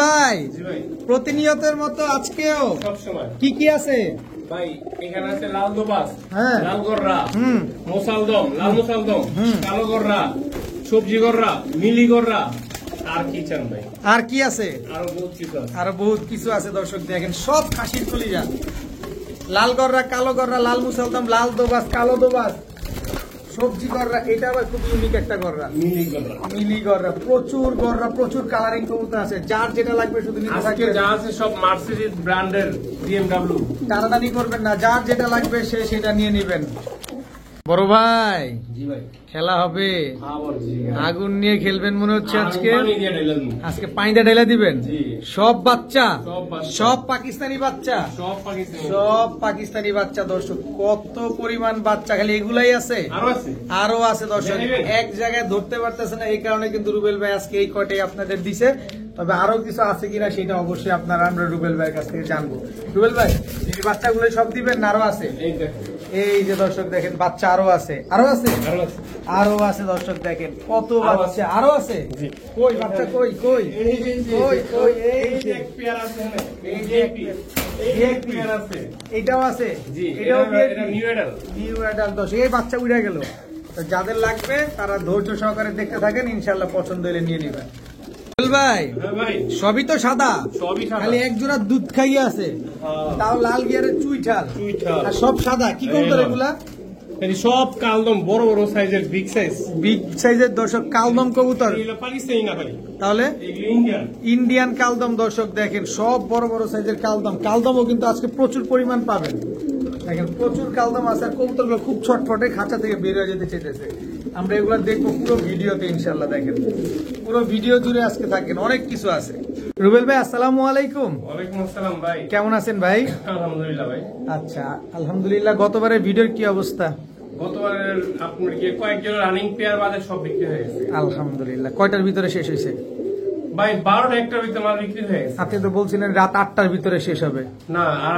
ভাই প্রতিনিয়তের মতো আজকেও কি কি আছে ভাই? এখানে আছে লাল দোবাস, হ্যাঁ, লাল গররা, মোসালদম, লাল মোসালদম, কালো গররা, সবজি গররা, মিলি গররা। আর কি চান ভাই? আর কি আছে? আরো বহুত কিছু আছে। দর্শক দেখেন সব খাসির কলিজা, লাল গররা, কালো গররা, লাল মুসালদম, লাল দোবাস, কালো দোবাস, সবজি গররা। এটা আবার খুব ইউনিক একটা গররা, মিলি গররা। প্রচুর কালারিং কবুতর আছে, যার যেটা লাগবে শুধু নিতে থাকবে। যা আছে সব মার্সিডিজ ব্র্যান্ডের, BMW। টানাটানি করবেন না, যার যেটা লাগবে সে সেটা নিয়ে নেবেন। বড় ভাই, জি ভাই, খেলা হবে। আগুন নিয়ে খেলবেন মনে হচ্ছে আজকে। আজকে পানিটা ঢেলে দিবেন। সব বাচ্চা, সব পাকিস্তানি বাচ্চা, সব পাকিস্তানি বাচ্চা। দর্শক কত পরিমাণ বাচ্চা, খালি এগুলাই আছে, আরো আছে দর্শক। এক জায়গায় ধরতে পারতেছে না, এই কারণে কিন্তু রুবেল ভাই আজকে এই কয়টাই আপনাদের দিছে। তবে আরো কিছু আছে কিনা সেটা অবশ্যই আপনারা আমরা রুবেল ভাইয়ের কাছ থেকে জানবো। রুবেল ভাই, এই বাচ্চাগুলো সব দিবেন না আরো আছে? এই যে দর্শক দেখেন বাচ্চা আরো আছে, আরো আছে দর্শক দেখেন কত বাচ্চা আরো আছে। কই বাচ্চা, কই কই কই কই? এইটাও আছে, এটাও নিউ অ্যাডাল্ট। দর্শক এই বাচ্চা উড়ে গেল। যাদের লাগবে তারা ধৈর্য সহকারে দেখতে থাকেন, ইনশাল্লাহ পছন্দ হলে নিয়ে নেবেন। ভাই সবই তো সাদা, খালি এক জোড়া দুধ খাইয়ে আছে, তাও লাল গিয়ারের চুইঠাল, আর সব সাদা। কি কবুতর এগুলা? সব কালদম, বড় বড় সাইজের, বিগ সাইজের। দর্শক কালদম কবুতর, পাকিস্তানি না ভাই, তাহলে ইন্ডিয়ান কালদম। দর্শক দেখেন সব বড় বড় সাইজের কালদম। কালদমও কিন্তু আজকে প্রচুর পরিমাণ পাবেন। দেখেন প্রচুর কালদম আছে, আর কবুতরগুলো খুব ছটফটে খাঁচা থেকে বের হয়ে যেতে চেয়েছে। আমরা এগুলো দেখবো পুরো ভিডিওতে ইনশাল্লাহ। দেখেন পুরো ভিডিও জুড়ে আজকে থাকেন, অনেক কিছু আছে। রুবেল ভাই আসসালামু আলাইকুম। ওয়ালাইকুম আসসালাম ভাই, কেমন আছেন ভাই? আলহামদুলিল্লাহ ভাই। আচ্ছা আলহামদুলিল্লাহ। গতবারের ভিডিওর কি অবস্থা? গতবারের আপনার কি কয়েকজন রানিং পেয়ার বাদে সব বিক্রি হয়ে গেছে আলহামদুলিল্লাহ। কয়টার ভিতরে শেষ হয়েছে ভাই? 12টা 1টার ভিতরে মাল বিক্রি হয়ে গেছে। আপনি তো বলছিলেন রাত 8টার ভিতরে শেষ হবে। না, আর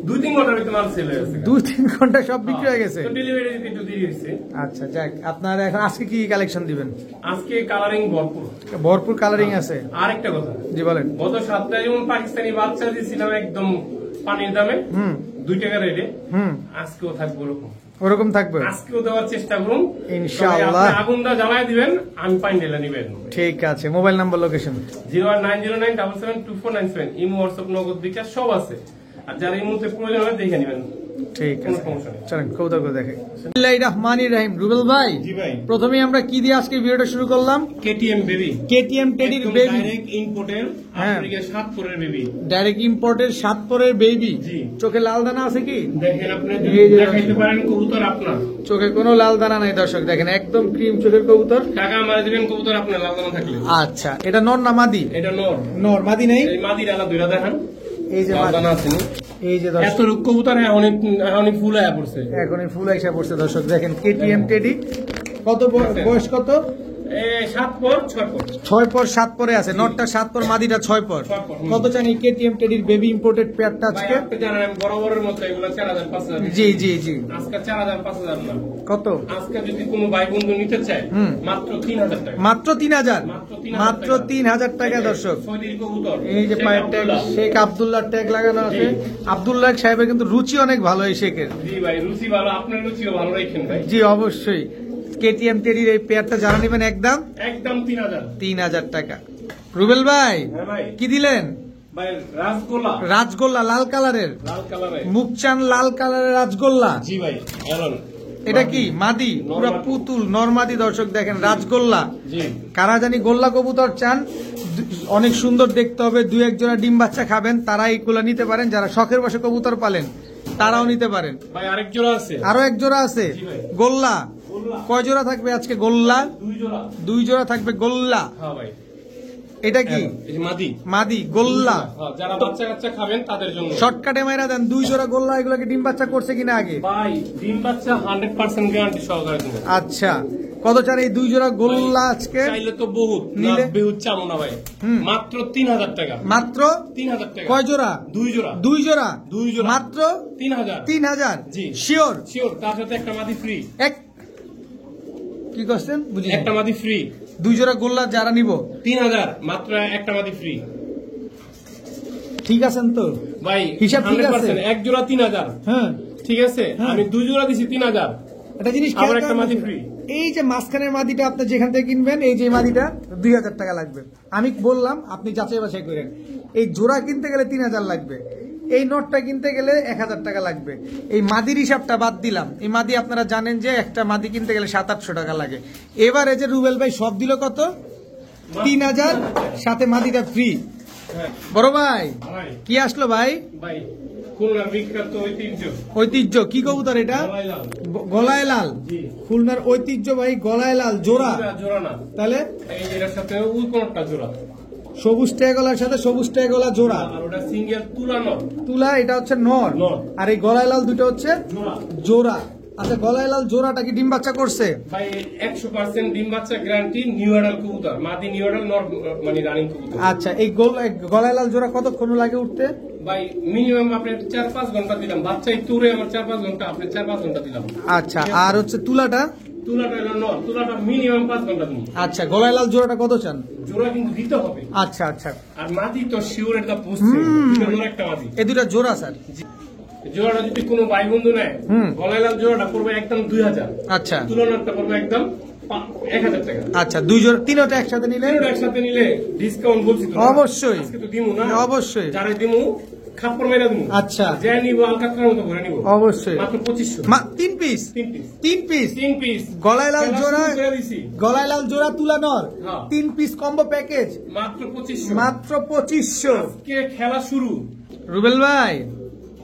2-3 ঘন্টার ভিতরে মাল সেল হয়ে গেছে। 2-3 ঘন্টা সব বিক্রি হয়ে গেছে। ডেলিভারি দিতে একটু দেরি হয়েছে। আচ্ছা যাক, আপনার এখন আজকে কি কালেকশন দিবেন? আজকে কালারিং ভরপুর কালারিং আছে। আরেকটা কথা, জি বলেন। গত সপ্তাহে যেমন পাকিস্তানি বাচ্চা দিয়েছিলাম একদম পানির দামে 2 টাকা রেটে, আজকেও থাকবে ওরকম থাকবে। আজকেও দেওয়ার চেষ্টা করুন ইনশাআল্লাহ। আগুনটা জ্বালায় দিবেন, আমি পানি ঢেলে নিবেন। ঠিক আছে। Mobile number, location? 01909772497। Imo, WhatsApp, নগদ, বিকাশ সব আছে। আর যারা এই মুহূর্তে প্রয়োজন হয় দেখে নেবেন। ঠিক আছে, চলেন কবুতর করে দেখে। বিসমিল্লাহির রহমানির রহিম। রুবেল ভাই, জি ভাই, প্রথমে আমরা কি দিয়ে আজকে ভিডিওটা শুরু করলাম? KTM baby. কেটিএম টেডির বেবি, ডাইরেক্ট ইম্পোর্টের, আফ্রিকা 7 পরের বেবি। ডাইরেক্ট ইম্পোর্টের 7 পরের বেবি। জি। চোখে লাল দানা আছে কি? দেখেন আপনি দেখাইতে পারেন কবুতর আপনার। চোখে কোনো লাল দানা নাই দর্শক, দেখেন একদম ক্রিম চোখের কবুতর। টাকা মারা দিবেন কবুতর আপনার লাল দানা থাকলে। আচ্ছা, এটা নর না মাদি? এটা নর। নর, মাদি নেই? এই মাদির আলা দুইটা দেখান। এই যে লাল দানা আছে, এই যে দর্শক এত কবুতর এখনই ফুল আয়া পড়ছে, এখনই ফুল আইসা পড়ছে দর্শক। দেখেন কেটিএম টেডি। কত বয়স? কত? 7 পর 6 পর। 6 পর 7 পরে আছে। নটটা 7 পর, মাদিটা 6 পর। কত চান এই কেটিএম টেডির বেবি ইম্পোর্টেড পেয়ারটা আজকে? আপনি জানেন বরাবরের মতো এগুলো 4000 5000। জি জি জি। আজকে 4000 5000 না। কত? আজকে যদি কোনো ভাই বন্ধু নিতে চায় মাত্র 3000 টাকা। মাত্র 3000? মাত্র 3000 টাকা দর্শক। সৌদির কবুতর। এই যে পায়ের ট্যাগ, শেখ আব্দুল্লাহ ট্যাগ লাগানো আছে। আব্দুল্লাহ সাহেবের কিন্তু রুচি অনেক ভালো এই শেখের। জি ভাই, রুচি ভালো, আপনার রুচিও ভালো রাখেন ভাই। জি অবশ্যই। কেটিএম টেডির এই পেয়ারটা যারা নেবেন একদম 3000 টাকা। রুবেল ভাই, কি দিলেন? রাজগোল্লা লাল কালারের, মুখচান লাল কালারের রাজগোল্লা। জি ভাই। এটা কি মাদি? পুরা পুতুল নরমাদি। দর্শক দেখেন রাজগোল্লা। কারা জানি গোল্লা কবুতর চান, অনেক সুন্দর দেখতে হবে, 2-1 জোড়া ডিম বাচ্চা খাবেন, তারা এইগুলা নিতে পারেন। যারা শখের বসে কবুতর পালেন তারাও নিতে পারেন। আরো 1 জোড়া আছে গোল্লা। কয় জোড়া থাকবে আজকে গোল্লা? 2 জোড়া থাকবে গোল্লা। এটা কি মাদি গোল্লা? যারা বাচ্চা কাচ্চা খাবেন তাদের জন্য শর্টকাটে মাইরা দেন 2 জোড়া গোল্লা। এগুলোকে ডিম বাচ্চা করছে কিনা আগে? ভাই ডিম বাচ্চা 100% গ্যারান্টি সহকারে দেব। আচ্ছা, কত চার এই 2 জোড়া গোল্লা আজকে? চাইলে তো বহুত নিলে বহুত চামো না ভাই, মাত্র 3000 টাকা। মাত্র 3000 টাকা। কয় জোড়া? 2 জোড়া। 2 জোড়া মাত্র 3000। জি শিওর। তার সাথে একটা মাদি ফ্রি। কি করছেন বুঝি? একটা মাদি ফ্রি। 2 জোড়া গোল্লা যারা নিব 3000, মাত্র একটা মাদি ফ্রি। ঠিক আছেন তো ভাই হিসাব ঠিক আছে? 100% এক জোড়া 3000। হ্যাঁ ঠিক আছে, হ্যাঁ। আমি 2 জোড়া দিছি 3000। একটা জিনিস আবার একটা মাদি ফ্রি। এই যে মাঝখানের মাদিটা আপনি যেখান থেকে কিনবেন, এই যে মাদিটা 2000 টাকা লাগবে। আমি বললাম আপনি যাচাই বাছাই করেন। এই জোড়া কিনতে গেলে 3000 লাগবে, এই নটটা কিনতে গেলে 1000 টাকা লাগবে। এই মাদির হিসাবটা বাদ দিলাম। এই মাদি আপনারা জানেন যে একটা মাদি কিনতে গেলে 700-800 টাকা লাগে। এবারে যে রুবেল ভাই সব দিল কত? 3000, সাথে মাদিটা ফ্রি। হ্যাঁ বড় ভাই ভাই। কি আসলো ভাই? ভাই খুলনার বিখ্যাত ঐতিহ্য কি কবুতর এটা? গলায় লাল। গলায় লাল। জি। খুলনার ঐতিহ্য ভাই, গলায় লাল জোড়া। জোড়া না, তাহলে এই এর সাথে ওই কোনটা জোড়া, সবুজ ট্যাগলার সাথে সবুজ ট্যাগলা জোড়া। আর ওটা সিঙ্গেল তুলানো তুলা, এটা হচ্ছে নর। নর। আর এই গলায় লাল দুটো হচ্ছে জোড়া। জোড়া। আচ্ছা, গলায় লাল জোড়াটা কি ডিম বাচ্চা করছে? ভাই 100% ডিম বাচ্চা গ্যারান্টি, নিউ অ্যাডাল কবুতর, মাদি নিউ অ্যাডাল, নর মানে রানিং কবুতর। আচ্ছা, এই গলায় লাল জোড়া কতক্ষণ লাগে উঠতে? ভাই মিনিমাম আপনি 4-5 ঘন্টা দিলাম, বাচ্চা একটু উড়ে আমার 4-5 ঘন্টা, আপনি 4-5 ঘন্টা দিলাম। আচ্ছা, আর হচ্ছে তুলাটা? তুলাটা হলো নর, তুলাটা মিনিমাম 5 ঘন্টা দিন। আচ্ছা, গলায় লাল জোড়াটা কত চান? জোড়া কিন্তু দিতে হবে। আচ্ছা আচ্ছা, আর মাদি তো শিওর এটা বুঝছে, একটা মাদি। এই দুটা জোড়া স্যার? জোড়াটা যদি কোনো ভাই বন্ধু নেয়, হুম। গলায় লাল জোড়াটা পড়বে একদম 2000। আচ্ছা তুলনাটা পড়বে একদম 1000 টাকা। আচ্ছা, দুই জোড়া তিনটা একসাথে নিলে? তিনটা একসাথে নিলে ডিসকাউন্ট বলছি তো। অবশ্যই। আজকে তো দিমু না। অবশ্যই। যারা দিমু খাপ্পর মেরা দিমু। আচ্ছা। যে নিব আলকাতরার মতো ভরে নিব। অবশ্যই। মাত্র 2500। তিন পিস? 3 পিস। 3 পিস গলায় লাল জোড়া, গলায় লাল জোড়া তুলা নর, হ্যাঁ। 3 পিস কম্বো প্যাকেজ, মাত্র 2500। মাত্র 2500। আজকে খেলা শুরু। রুবেল ভাই,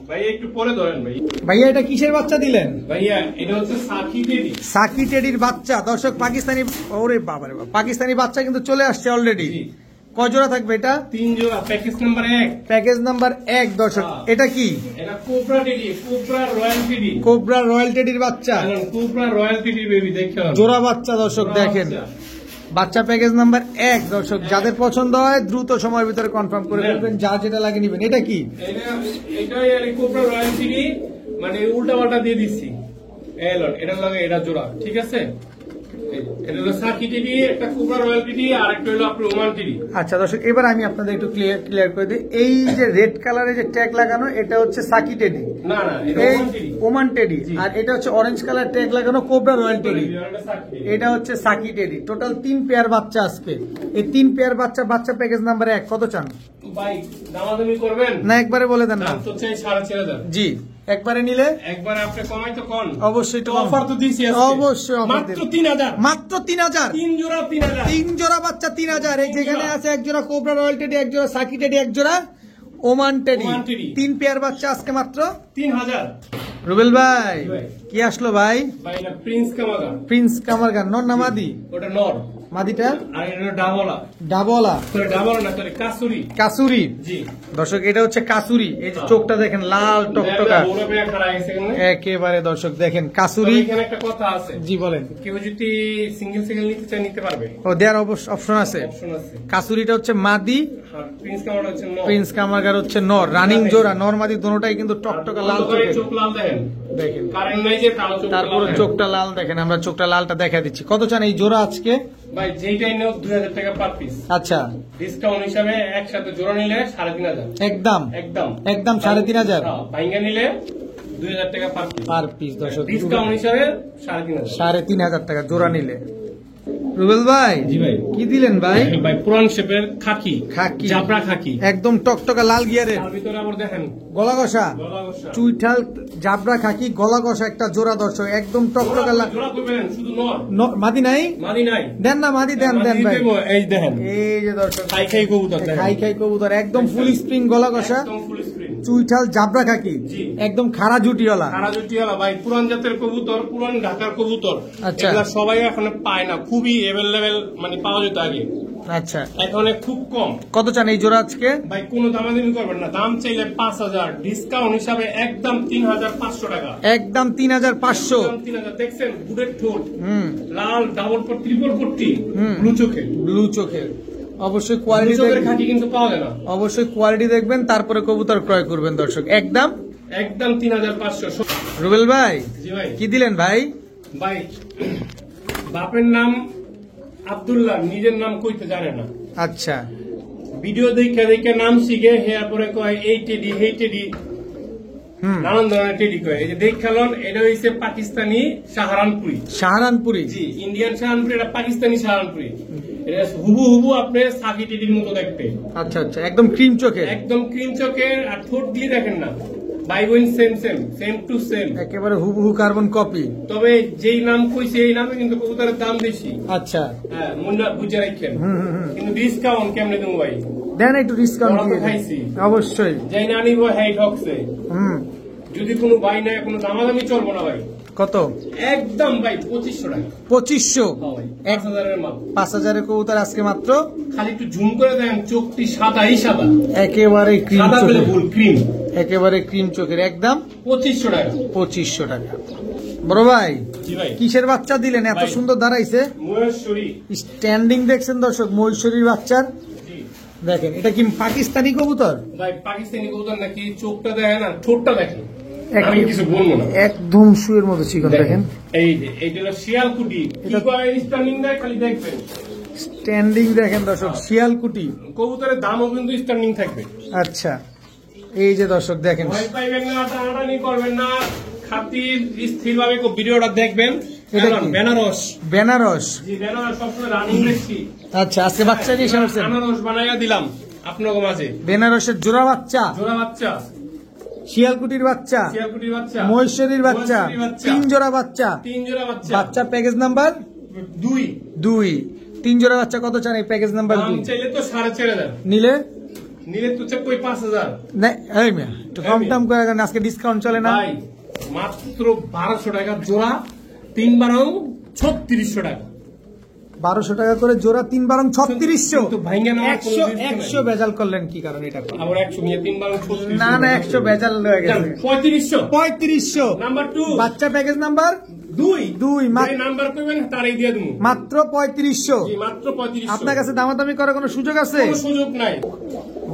ভাই একটু পরে ধরেন ভাই। ভাইয়া এটা কিসের বাচ্চা দিলেন? ভাইয়া এটা হচ্ছে সাকি টেডি। সাকি টেডির বাচ্চা। দর্শক, পাকিস্তানি, ওরে বাবারে বাবা, পাকিস্তানি বাচ্চা কিন্তু চলে আসছে অলরেডি। জি। কয় জোড়া থাকবে এটা? 3 জোড়া, প্যাকেজ নাম্বার 1। Package number 1। দর্শক, হ্যাঁ। এটা কি? এটা cobra teddy, cobra royal teddy. Cobra royal টেডির বাচ্চা, কোবরা রয়্যাল টেডি বেবি দেখেন। জোড়া বাচ্চা। দর্শক দেখেন, বাচ্চা প্যাকেজ নাম্বার 1। দর্শক, যাদের পছন্দ হয় দ্রুত সময়ের ভিতরে কনফার্ম করে ফেলবেন, যার যেটা লাগে নিবেন। এটা কি? এটাই আর কোবরা রয়্যাল টেডি, মানে উল্টা পাল্টা দিয়ে দিচ্ছি। এলন এটা লাগে, এটা জোড়া, ঠিক আছে? এটা হলো সাকি টেডি, একটা কোবরা রয়্যাল টেডি, আর একটা হলো আপনার ওমান টেডি। আচ্ছা দর্শক, এবার আমি আপনাদের একটু ক্লিয়ার করে দিই। এই যে রেড কালারের যে ট্যাগ লাগানো, এটা হচ্ছে সাকি টেডি, না না, এটা এই ওমান টেডি। Oman teddy. আর এটা হচ্ছে অরেঞ্জ কালার ট্যাগ লাগানো কোবরা রয়্যাল টেডি। এটা সাকি টেডি। এটা হচ্ছে সাকি টেডি। টোটাল 3 পেয়ার বাচ্চা আজকে। এই 3 পেয়ার বাচ্চা প্যাকেজ নাম্বার 1 কত চান? ভাই দামাদামি করবেন না একবারে বলে দেন না? দাম তো চাই 4500। জি, একবারে নিলে একবারে আপনি কমাই তো কোন? অবশ্যই তো অফার তো দিছি আজকে। অবশ্যই offer মাত্র দেব। 3000। মাত্র 3000। 3 জোড়া 3000। 3 জোড়া বাচ্চা 3000। এই যেখানে আছে এক জোড়া কোবরা রয়্যাল টেডি, এক জোড়া সাকি টেডি, এক জোড়া Oman teddy. Oman teddy. 3 pair বাচ্চা আজকে মাত্র 3000। রুবেল ভাই, ভাই। কি আসলো ভাই? ভাই এটা প্রিন্স কামাগা। প্রিন্স কামারগান নর না মাদি? ওটা নর, মাদিটা আর এটা ডাবলা। ডাবলা, ডাবলা না, সরি কাসুরি। কাসুরি। জি। দর্শক, এটা হচ্ছে কাসুরি। এই যে চোখটা দেখেন, লাল টকটকা বড় পেয়া খাড়া গেছে এখানে। একেবারে। দর্শক দেখেন, তবে কাসুরি। এখানে একটা কথা আছে। জি বলেন। কেউ যদি সিঙ্গেল নিতে চায় নিতে পারবে, ও দেয়ার অপশন আছে। অপশন আছে। কাসুরিটা হচ্ছে মাদি, আর প্রিন্স কামাগা হচ্ছে নর। প্রিন্স কামারগার হচ্ছে নর। রানিং জোড়া, নর মাদি দোনোটাই কিন্তু টকটকা লাল চোখের। চোখ লাল দেখেন, দেখেন, কারেন্ট নাই যে কালো চোখ। তারপরে চোখটা লাল দেখেন। আমরা চোখটা লালটা দেখা দিচ্ছি। কত চান এই জোড়া আজকে? ভাই যেইটাই নেও 2000 টাকা পার পিস। আচ্ছা, ডিসকাউন্ট হিসাবে একসাথে জোড়া নিলে 3500। একদম একদম একদম 3500 ভাঙ্গা নিলে 2000 টাকা পার পিস। Per piece. দর্শক, ডিসকাউন্ট হিসাবে 3500। 3500 টাকা জোড়া নিলে। রুবেল ভাই, জি ভাই। কি দিলেন ভাই? ভাই পুরান শেপের খাকি, খাকি, জাবরা খাকি, একদম টকটকা লাল গিয়ারের, তার ভিতরে আবার দেখেন গলা কষা, গলা ঘষা। চুইঠাল জাবরা খাকি, গলা কষা একটা জোড়া। দর্শক, একদম টকটকা লাল। জোড়া করবেন শুধু নর, মাদি নাই? মাদি নাই। দেন না, মাদি দেন দেন ভাই। এই দেখেন, এই যে দর্শক, খাই খাই কবুতর দেখেন। খাই খাই কবুতর, একদম ফুল স্প্রিং গলা কষা, একদম ফুল স্ক্রিন। চুইঠাল জাবরা খাকি, জি। একদম খাড়া জুটিওয়ালা। কারাজুটিওয়ালা ভাই, পুরান জাতের কবুতর, পুরান ঢাকার কবুতর। আচ্ছা। এগুলা সবাই এখন পায় না, খুবই অ্যাভেলেবেল, মানে পাওয়া যেত আগে, আচ্ছা, এখন খুব কম। কত চান এই জোড়া আজকে? ভাই কোনো দামাদামি করবেন না, দাম চাইলে 5000, ডিসকাউন্ট হিসাবে একদম 3500 টাকা। একদম 3500। একদম 3000। দেখছেন বুড়ের ঠোঁট, হুম, লাল ডাবল পট ট্রিপল পট্টি, হুম। ব্লু চোখে। ব্লু চোখের। অবশ্যই ব্লু কোয়ালিটি চোখের দেখবেন, খাকি কিন্তু পাওয়া যায় না। অবশ্যই কোয়ালিটি দেখবেন, তারপরে কবুতর ক্রয় করবেন। দর্শক, একদম একদম 3500। রুবেল ভাই, জি ভাই। কি দিলেন ভাই? ভাই বাপের নাম আব্দুল্লাহ, নিজের নাম কইতে জানে না। আচ্ছা, ভিডিও দেখে দেখে নাম শিখে হেয়ার পরে কয় এই টেডি এই টেডি নানান ধরনের টেডি কয়। এই যে দেখালন এটা হইছে পাকিস্তানি সাহারানপুরি। সাহারানপুরি জি, ইন্ডিয়ান সাহারানপুরি, এটা পাকিস্তানি সাহারানপুরি। এটা হুবহু আপনি সাকি টেডির মতো দেখতে। আচ্ছা আচ্ছা, একদম ক্রিম চোখে, একদম ক্রিম চোখের। আর ঠোঁট দিয়ে দেখেন না, বাই বোন same same, same to same, একেবারে হুবহু কার্বন কপি। তবে যেই নাম কইছে এই নামে কিন্তু কবুতরের দাম বেশি। আচ্ছা, হ্যাঁ, মনে বুঝে রাখেন। কিন্তু ডিসকাউন্ট কেমনে দেবো ভাই? দেন একটু ডিসকাউন্ট দিয়ে দেন। খাইছি অবশ্যই। যাই না নিব হ্যাঁ ঠকছে। যদি কোনো বাই নাই, কোনো দামাদামি চলবো না ভাই। কত? একদম ভাই 2500 টাকা। 2500? 5000 মাল। 5000 কবুতর আজকে মাত্র। খালি একটু জুম করে দেন, চোখটি সাদাই সাদা, একেবারে ক্রিম সাদা বলে চোখের, ফুল ক্রিম, একেবারে ক্রিম চোখের, একদম 2500 টাকা। 2500 টাকা। বড় ভাই, জি ভাই, কিসের বাচ্চা দিলেন? এত ভাই, সুন্দর দাঁড়াইছে। মহেশ্বরী স্ট্যান্ডিং দেখছেন দর্শক, মহেশ্বরীর বাচ্চার। জি দেখেন, এটা কি পাকিস্তানি কবুতর? ভাই, পাকিস্তানি কবুতর নাকি? চোখটা দেখেন আর ঠোঁটটা দেখেন, এক- আমি কিছু বলবো না। একদম শুয়ের মতো চিকন। দেখেন এই যে এইটা হলো শিয়ালকুটি। কি এটা- করে স্টার্নিং দেয় খালি দেখবেন। স্ট্যান্ডিং দেখেন দর্শক, শিয়ালকুটি। কবুতরের দামও কিন্তু স্টার্নিং থাকবে। আচ্ছা, এই যে দর্শক দেখেন, ভয় পাইবেন না, টানাটানি করবেন না, খাতির স্থিরভাবে ভিডিওটা দেখবেন। এটা কারণ কি? বেনারস। বেনারস। জি, বেনারস সবসময় রানিং দেখছি। আচ্ছা, আজকে বাচ্চা নিয়ে এসে পড়ছেন। বেনারস বানাইয়া দিলাম আপনাদের মাঝে। বেনারসের জোড়া বাচ্চা, জোড়া বাচ্চা, শিয়ালকুটির বাচ্চা, শিয়ালকুটির বাচ্চা, মহেশ্বরীর বাচ্চা, মহেশ্বরীর বাচ্চা, 3 জোড়া বাচ্চা। 3 জোড়া বাচ্চা। বাচ্চা প্যাকেজ নাম্বার 2। 2। 3 জোড়া বাচ্চা কত চান এই প্যাকেজ নাম্বার দাম 2? চাইলে তো 4500, নিলে নিলে তো চাই 5000। না, এই মিয়া একটু কম দাম করে দেন, আজকে ডিসকাউন্ট চলে না। ভাই মাত্র 1200 টাকা জোড়া, 3 বারং 3600 টাকা। 1200 টাকা করে জোড়া, 3 বারং 3600। কিন্তু ভাইঙ্গা নেওয়ার কোনো 100 risk নাই। 100 বেজাল করলেন কি কারণ এটা? আবার 100 নিয়ে 3 বারং 3600। না না, 100 বেজাল হয়ে গেছে। 3500। 3500। নাম্বার 2। বাচ্চা প্যাকেজ নাম্বার 2। মাত্র- যে নাম্বার কইবেন তারই দিয়ে দেবো। মাত্র 3500। জি, মাত্র 3500। আপনার কাছে দামাদামি করার কোনো সুযোগ আছে? কোনো সুযোগ নাই।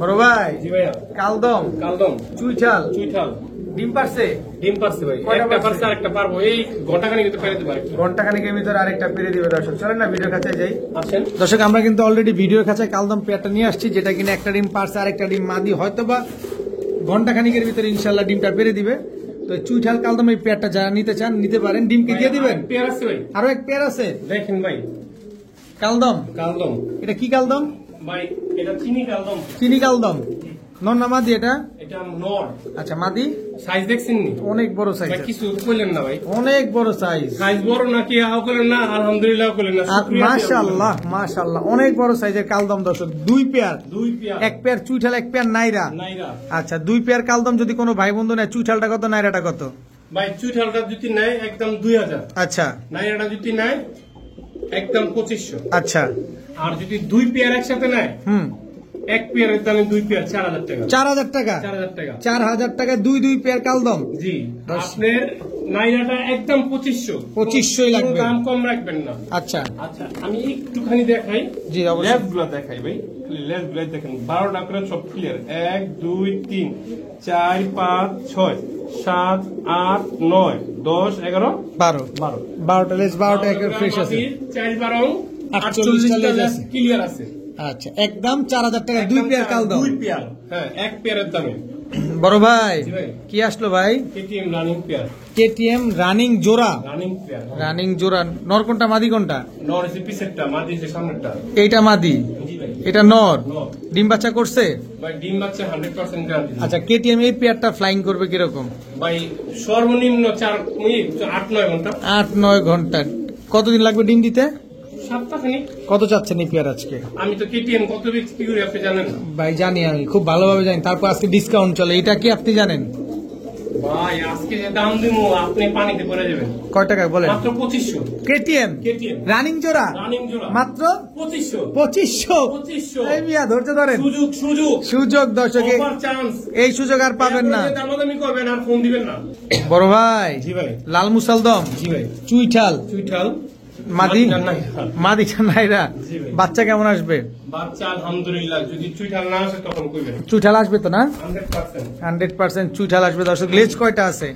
বড় ভাই, জি ভাইয়া, কালদম, কালদম, চুইঠাল, চুইঠাল, ডিম পারছে? ডিম পারছে ভাই। কয়টা একটা পারছে? পারছে আর একটা পারবো। এই ঘন্টাখানি কিন্তু পেরে দিতে পারি। ঘন্টাখানিকের ভিতরে আরেকটা পেরে দিবে দর্শক। চলেন না ভিডিও কাছে যাই। আসেন। দর্শক, আমরা কিন্তু অলরেডি ভিডিওর কাছে কালদম পেয়ারটা নিয়ে আসছি, যেটা কিনা একটা ডিম পারছে, আরেকটা ডিম মাদি, হয়তোবা ঘন্টাখানিকের ভিতরে ইনশাল্লাহ ডিমটা পেরে দিবে। তো চুইঠাল কালদম এই পেয়ারটা যারা নিতে চান নিতে পারেন। ডিম কি দিয়ে দিবেন? পেয়ার আছে ভাই, আরো এক পেয়ার আছে দেখেন ভাই। কালদম। কালদম এটা কি কালদম? ভাই, এটা চিনি কালদম। চিনি কালদম। নর না মাদি এটা? এটা নর। আচ্ছা, মাদি। সাইজ দেখছেন নি? অনেক বড় সাইজ, ভাই কিছু কইলেন না ভাই। অনেক বড় সাইজ। সাইজ বড় নাকি আও কইলেন না, আলহামদুলিল্লাহ কইলেন না। শুকরিয়া দিয়ে মাশাআল্লাহ মাশাআল্লাহ, অনেক বড় সাইজের কালদম দর্শক। 2 পেয়ার, 2 পেয়ার। এক পেয়ার চুইঠাল, এক পেয়ার নাইরা। নাইরা। আচ্ছা, 2 পেয়ার কালদম যদি কোনো ভাই বন্ধু নেয়, চুইঠালটা কত, নাইরাটা কত? ভাই চুইঠালটা যদি নেয় একদম 2000। আচ্ছা নাইরাটা যদি নেয় একদম 2500। আচ্ছা। আর যদি 2 পেয়ার একসাথে নেয়, এক পেয়ারের দামে 2 পেয়ার 4000 টাকা। 4000 টাকা? 4000 টাকা। 4000 টাকা 2 পেয়ার কালদম। জি, আপনার নাইরাটা একদম 2500। 2500 লাগবে। কোনো দাম কম রাখবেন না। আচ্ছা আচ্ছা, আমি একটুখানি দেখাই। জি, অবশ্যই। লেজগুলো দেখাই ভাই, খালি লেজগুলো দেখেন। 12টা করে সব ক্লিয়ার। 1 2 3 4 5 6 7 8 9 10 11 12 12টা লেজ, 12টা একের ফ্রেশ আছে। 4 12 48টা লেজ আছে। ক্লিয়ার আছে। আচ্ছা, একদম 4000 টাকা 2 পেয়ার কালদম। 2 পেয়ার, হ্যাঁ, এক পেয়ারের দামে। বড় ভাই, জি ভাই। কি আসলো ভাই? KTM running pair. KTM running জোড়া। Running pair. রানিং জোড়া। নর কোনটা, মাদি কোনটা? নর এসে পিছেরটা, মাদি এসে সামনেরটা। এইটা মাদি, জি ভাই। এটা নর। নর। ডিম বাচ্চা করছে? ভাই ডিম বাচ্চা 100% গ্যারান্টি। আচ্ছা, কেটিএম এই পেয়ারটা ফ্লাইং করবে কিরকম? ভাই সর্বনিম্ন 4 মিনিট 8-9 ঘন্টা। 8-9 ঘন্টা। কতদিন লাগবে ডিম দিতে? সপ্তাহখানিক। কত চাচ্ছেন এই পেয়ার আজকে? আমি তো কেটিএম কত বিক্রি করি আপনি জানেন না ভাই জানি, আমি খুব ভালোভাবে জানি। তারপর আজকে ডিসকাউন্ট চলে, এটা কি আপনি জানেন? ভাই। আজকে যে দাম দিব আপনি পানিতে পড়ে যাবেন। কয় টাকা বলেন? মাত্র 2500। কেটিএম কেটিএম রানিং জোড়া রানিং জোড়া মাত্র 2500। 2500। 2500। এই মিয়া ধৈর্য ধরেন। সুযোগ সুযোগ সুযোগ দর্শকে, ওভার চান্স। এই সুযোগ আর পাবেন না। দামাদামি করবেন আর ফোন দিবেন না। বড় ভাই, জি ভাই। লাল মুসালদম, জি ভাই। চুইঠাল, চুইঠাল, মাদি, নাইরা। মাদিটা নাইরা। জি ভাই। বাচ্চা কেমন আসবে? বাচ্চা আলহামদুলিল্লাহ, যদি চুইঠাল না আসে তখন কইবেন। চুইঠাল আসবে তো না? 100%। 100% চুইঠাল আসবে দর্শক। লেজ কয়টা আছে?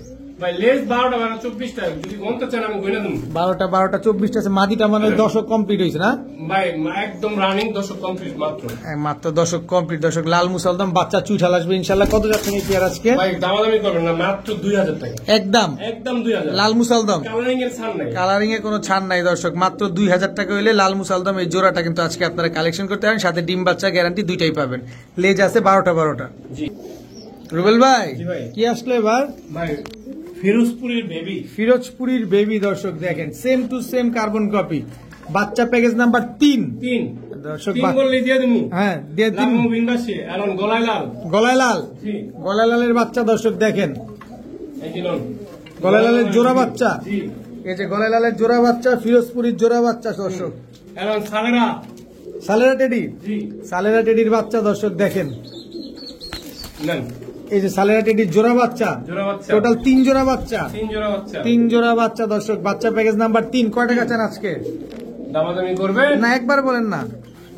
ভাই লেস 12টা 24টা যদি গন্তা চান আমি গইনা দেব। 12টা 24টা আছে, মাদিটা মানে দশক কমপ্লিট হয়েছে না ভাই? একদম রানিং 10 কমপ্লিট মাত্র। মাত্র দশক কমপ্লিট। দর্শক লাল মুসলদম বাচ্চা চুইঠাল আসবে ইনশাল্লাহ। কত যাচ্ছেন এই পেয়ার আজকে? ভাই দামাদামি করবেন না, মাত্র 2000 টাকা একদম। একদম 2000। লাল মুসলদম কালারিং এর ছাড় নাই, কালারিং এ কোনো ছাড় নাই দর্শক, মাত্র 2000 টাকা হইলে লাল মুসালদম এই জোড়াটা কিন্তু আজকে আপনারা কালেকশন করতে পারেন। সাথে ডিম বাচ্চা গ্যারান্টি দুইটাই পাবেন। লেজ আছে 12টা। জি রুবেল ভাই জি ভাই। কি আসলো এবার? ভাই ফিরোজপুরের বেবি, ফিরোজপুরীর বেবি দর্শক দেখেন, same to same carbon copy. বাচ্চা প্যাকেজ নাম্বার 3 দর্শক। 3 বললে দিয়ে দেবো। হ্যাঁ দিয়ে দিন। লামু বিন্দাসে এখন গলায় লাল। গলায় লাল, জি গলায় লালের বাচ্চা দর্শক দেখেন, এই যে লন গলায় লালের জোড়া বাচ্চা। জি এই যে গলায় লালের জোড়া বাচ্চা, ফিরোজপুরীর জোড়া বাচ্চা দর্শক। এখন সালেরা। সালেরা টেডি, জি সালেরা টেডির বাচ্চা দর্শক দেখেন। নেন এই যে সালেরা টেডির জোড়া বাচ্চা, জোড়া বাচ্চা, টোটাল 3 জোড়া বাচ্চা। 3 জোড়া বাচ্চা, 3 জোড়া বাচ্চা দর্শক। বাচ্চা প্যাকেজ নাম্বার 3। কয় টাকা চান আজকে? দামাদামি করবেন না একবার বলেন না।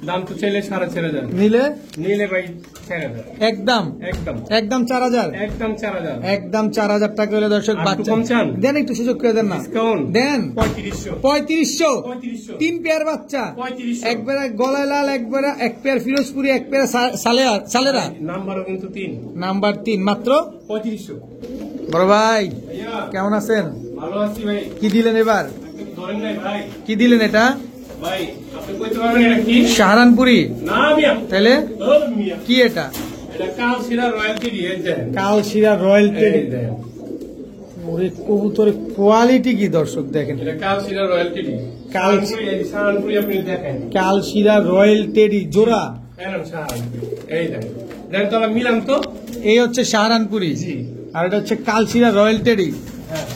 দাম তো চাইলে 4,500 নিলে নিলে ভাই 4000 একদম একদম একদম 4000, একদম 4000 একদম 4000 টাকা হলে দর্শক আর একটু বাচ্চা কম চান? দেন, একটু সুযোগ করে দেন না। ডিসকাউন্ট দেন 3500 3500। 3500 3 পেয়ার বাচ্চা, 3500 একবারে গলায় লাল, একবারে এক পেয়ার ফিরোজপুরি, এক পেয়ার সালেরা। নাম্বারও কিন্তু 3 নাম্বার 3 মাত্র 3500। বড় ভাই ভাইয়া কেমন আছেন? ভালো আছি ভাই। কি দিলেন এবার? আপনি তো ধরেন নাই ভাই। কি দিলেন এটা? ভাই আপনি কইতে পারবেন এটা কি? সাহারানপুরি না মিয়া, তাহলে ও মিয়া, কি এটা? এটা কালশিরা রয়্যালটি দিয়ে দেন। কালশিরা রয়্যাল টেডি। এই দেন। ওরে কবুতরের কোয়ালিটি কি দর্শক দেখেন। এটা কালশিরা রয়্যালটি দিয়ে। কাল- সাহারানপুরি আপনি দেখেন। কালশিরা রয়্যাল টেডি জোড়া। এরকম সাহারানপুরি। এই দেন। দেন তো আমরা মিলাম তো। এই হচ্ছে সাহারানপুরি, জি। আর এটা হচ্ছে কালশিরা রয়্যাল টেডি। হ্যাঁ।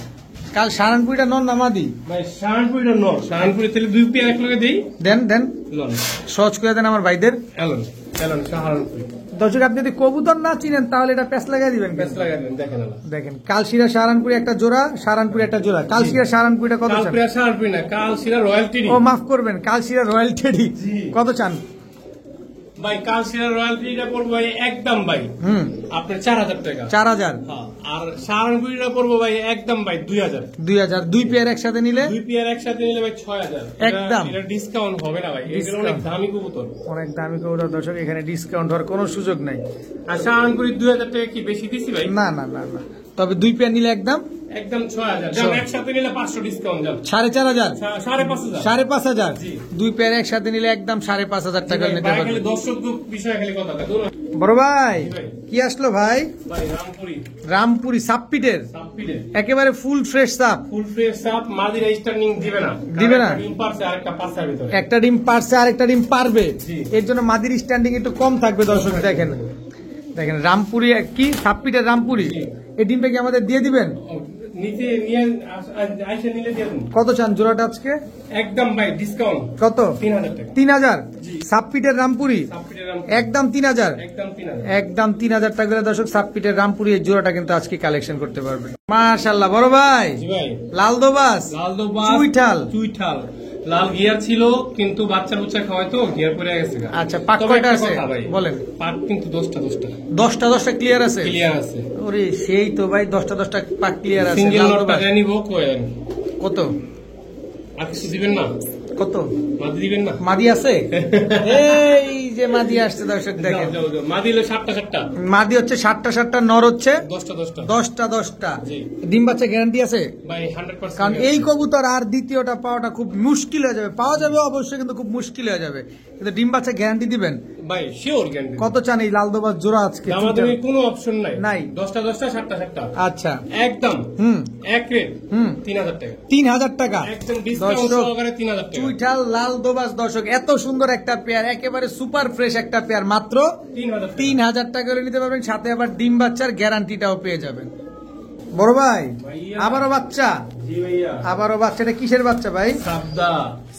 কাল সাহারানপুরিটা নন নামাদি ভাই সাহারানপুরিটা ন। সাহারানপুরি তাহলে 2 পেয়ার এক লগে দেই। দেন দেন, লন। সহজ করে দেন আমার ভাইদের। এলন। এলন সাহারানপুরি। দর্শক আপনি যদি কবুতর না চিনেন তাহলে এটা প্যাচ লাগাই দিবেন। বেশ লাগা দেন দেখেন না। দেখেন কালশিরা সাহারানপুরি একটা জোড়া, সাহারানপুরি একটা জোড়া। কালশিরা সাহারানপুরিটা কত চান? কালশিরা সাহারানপুরি না, কালশিরা রয়্যালটি ও মাফ করবেন, কালশিরা রয়্যাল টেডি। জি। কত চান? ভাই কালশিরা রয়্যালটিটা পড়বো ভাই একদম ভাই আপনার 4000 টাকা। 4000। হ্যাঁ, আর সাহারানপুরিটা পড়বো ভাই একদম ভাই 2000। 2000 দুই পেয়ার একসাথে নিলে 2 পেয়ার একসাথে নিলে ভাই 6000। একদম। এটা ডিসকাউন্ট হবে না ভাই, এগুলো অনেক দামি কবুতর। অনেক দামি কবুতর দর্শক, এখানে ডিসকাউন্ট হওয়ার কোনো সুযোগ নাই। আর সাহারানপুরি 2000 টাকা কি বেশি দিছি ভাই? না না না না, তবে দুই পেয়ার নিলে একদম একদম 6000। যেমন একসাথে নিলে 500 ডিসকাউন্ট যান। 4500, 5500। 5500। জি। দুই পেয়ার একসাথে নিলে একদম 5500 টাকা নিতে ভাই পারবেন। খালি দর্শক বিষয় খালি কথা থাকে। বড় ভাই জি ভাই। কি আসলো ভাই? ভাই রামপুরি রামপুরি সাপপিটের সাপপিডে একেবারে ফুল ফ্রেশ সাপ। ফুল ফ্রেশ সাপ। মাদিরা স্টার্নিং দিবে না, দিবে না? কারণ একটা ডিম পারছে আরেকটা পারছার ভিতরে। একটা ডিম পারছে আর একটা ডিম পারবে, জি। এর জন্য মাদির স্ট্যান্ডিং একটু কম থাকবে দর্শক। দেখেন দেখেন রামপুরি কি সাপপিটের রামপুরি। জি। এই ডিমটা কি আমাদের দিয়ে দিবেন? নিচে নিয়ে আইসা নিলে দিয়ে দেন। কত চান জোড়াটা আজকে? একদম ভাই ডিসকাউন্ট কত? 3000 টাকা। 3000। জি। সাপপিটের রামপুরি সাপপিডের রামপুরি একদম 3000। একদম 3000। একদম 3000 টাকা করে দর্শক সাপপিটের রামপুরি এই জোড়াটা কিন্তু আজকে কালেকশন করতে পারবেন। মাশাআল্লাহ বড় ভাই, জি ভাই। লাল দোবাস, লাল দোবাস, চুইঠাল। চুইঠাল। লাল গিয়ার ছিল কিন্তু বাচ্চা বুচ্চা খাওয়ায় তো গিয়ার পরে গেছে। আচ্ছা, পাক তবে কয়টা একটা আছে? কথা ভাই, বলেন। পাক কিন্তু 10টা 10টা ক্লিয়ার আছে? ক্লিয়ার আছে। ওরে সেই তো ভাই 10টা পাক ক্লিয়ার আছে। সিঙ্গেল লাল নোটটা দোবাস। নিব কয়েন। কত আর কিছু দিবেন না? কত মাদি দিবেন না? মাদি আছে? এই যে মাদি আসছে দর্শক দেখেন। যাও, যাও, যাও। মাদি হলো 7টা। মাদি হচ্ছে 7টা, নর হচ্ছে 10টা। 10টা। জি। ডিম বাচ্চা গ্যারান্টি আছে? ভাই 100%। কারণ এই কবুতর আর দ্বিতীয়টা পাওয়াটা খুব মুশকিল হয়ে যাবে। পাওয়া যাবে অবশ্যই, কিন্তু খুব মুশকিল হয়ে যাবে। কিন্তু ডিম বাচ্চা গ্যারান্টি দিবেন? ভাই শিওর গ্যারান্টি। কত চান এই লাল দোবাস জোড়া আজকে? দামাদামি কোনো অপশন নাই। নাই। 10টা 7টা। আচ্ছা একদম এক রেট 3000 টাকা। 3000 টাকা একদম ডিসকাউন্ট দর্শক। সহকারে 3000 টাকা। চুইঠাল লাল দোবাস দর্শক, এত সুন্দর একটা পেয়ার, একেবারে সুপার ফ্রেশ একটা পেয়ার, মাত্র 3000 3000 টাকা করে নিতে পারবেন। সাথে আবার ডিম বাচ্চার গ্যারান্টিটাও পেয়ে যাবেন। বড় ভাই ভাইয়া। আবারও বাচ্চা, জি ভাইয়া। আবারও বাচ্চা। এটা কিসের বাচ্চা ভাই? সাবদা।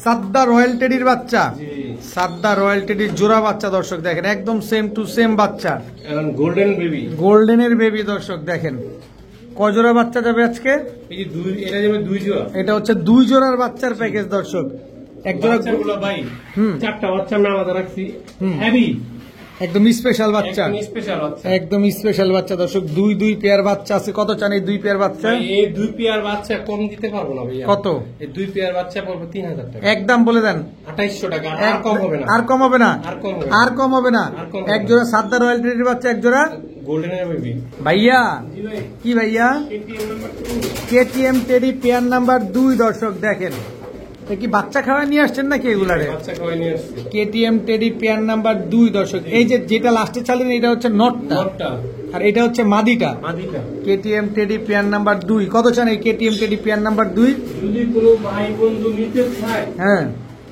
সাদ্দা রয়্যাল টেডির বাচ্চা। জি। সাদ্দা রয়্যাল টেডির জোড়া বাচ্চা দর্শক দেখেন, একদম সেম টু সেম বাচ্চা। এখন গোল্ডেন বেবি। গোল্ডেনের বেবি দর্শক দেখেন। কয় জোড়া বাচ্চা যাবে আজকে? এই যে এটা যাবে 2 জোড়া। এটা হচ্ছে 2 জোড়ার বাচ্চার প্যাকেজ দর্শক। এক জোড়া বাচ্চাগুলো ভাই হুম। 4টা বাচ্চা আমি আলাদা রাখছি। হেভি একদম স্পেশাল বাচ্চা, স্পেশাল বাচ্চা, একদম স্পেশাল বাচ্চা দর্শক। দুই পেয়ার বাচ্চা আছে। কত চান এই 2 পেয়ার বাচ্চা? এই 2 পেয়ার বাচ্চা কম দিতে পারবো না ভাইয়া। কত? এই 2 পেয়ার বাচ্চা পড়বে 3000 টাকা। একদম বলে দেন। 2800 টাকা। আর কম হবে না, আর কম হবে না, আর কম হবে আর কম হবে না। আর কম এক জোড়া সাদা রয়্যাল টেডির বাচ্চা, এক জোড়া গোল্ডেনের বেবি। ভাইয়া জি ভাই, কি ভাইয়া? KTM number 2। KTM teddy pair number 2 দর্শক দেখেন। এ কি বাচ্চা খাওয়া নিয়ে আসছেন নাকি এগুলারে? বাচ্চা খাওয়াই নিয়ে আসছি। কেটিএম টেডি পেয়ার নাম্বার 2 দর্শক। এই যে যেটা লাস্টে চালেন এটা হচ্ছে নটটা, নটটা আর এটা হচ্ছে মাদিটা। মাদিটা। কেটিএম টেডি পেয়ার নাম্বার 2 কত চান এই কেটিএম টেডি পেয়ার নাম্বার 2? যদি কোনো ভাই বন্ধু নিতে চায়, হ্যাঁ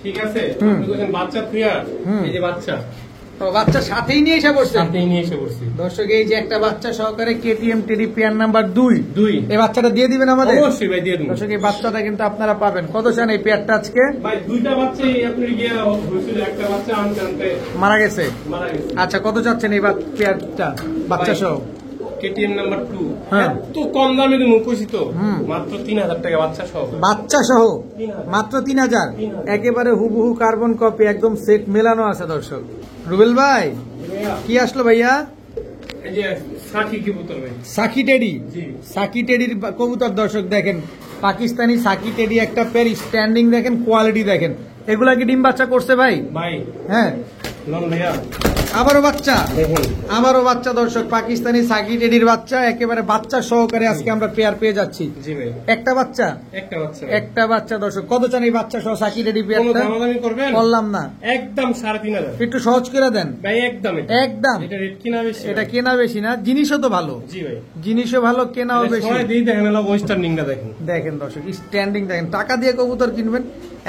ঠিক আছে, হুম। আপনি বলেন বাচ্চা পেয়ার, হুম। এই যে বাচ্চা তো বাচ্চা সাথেই নিয়ে এসে পড়ছেন সাথে নিয়ে এসে পড়ছি। দর্শক। এই যে একটা বাচ্চা সহকারে কেটিএম টেডি পেয়ার নাম্বার 2, 2 এই বাচ্চাটা দিয়ে দিবেন আমাদের? অবশ্যই ভাই দিয়ে দেব। দর্শক এই বাচ্চাটা কিন্তু আপনারা পাবেন। কত চান এই পেয়ারটা আজকে? ভাই 2টা বাচ্চাই আপনার গিয়া হয়েছিল, একটা বাচ্চা আনতে আনতে মারা গেছে। মারা গেছে। আচ্ছা কত চাচ্ছেন এই পেয়ারটা বাচ্চা সহ? KTM নাম্বার 2 হ্যাঁ। এত কম দামে তুমি কইছি তো, হুম। মাত্র 3000 টাকা বাচ্চা সহ। বাচ্চা সহ 3000 মাত্র 3000। 3000 একেবারে হুবহু কার্বন কপি, একদম সেট মেলানো আছে দর্শক। রুবেল ভাই ভাইয়া, কি আসলো ভাইয়া? এই যে সাকি কি বোতল ভাই। সাকি টেডি, জি। সাকি টেডির কবুতর দর্শক দেখেন। পাকিস্তানি সাকি টেডি একটা পেয়ার, স্ট্যান্ডিং দেখেন, কোয়ালিটি দেখেন। এগুলা কি ডিম বাচ্চা করছে ভাই? ভাই হ্যাঁ লন ভাইয়া আবারও বাচ্চা, দেখুন। আবারও বাচ্চা দর্শক। পাকিস্তানি সাকি টেডির বাচ্চা, একেবারে বাচ্চা সহকারে আজকে আমরা পেয়ার পেয়ে যাচ্ছি। জি ভাই, একটা বাচ্চা, একটা বাচ্চা। একটা বাচ্চা দর্শক। কত চান এই বাচ্চা সহ সাকি টেডি কোনো পেয়ারটা? দামাদামি করবেন? বললাম না, একদম 3500 একটু সহজ করে দেন। ভাই, একদম এটা। একদম। এটা রেট কিনা বেশি? এটা কেনা বেশি না, জিনিসও তো ভালো, জি ভাই, জিনিসও ভালো, কেনাও বেশি। সবাই দিয়ে দেখেন, হলো ওয়েস্টার্নিংটা দেখেন। দেখেন দর্শক স্ট্যান্ডিং দেখেন। টাকা দিয়ে কবুতর কিনবেন,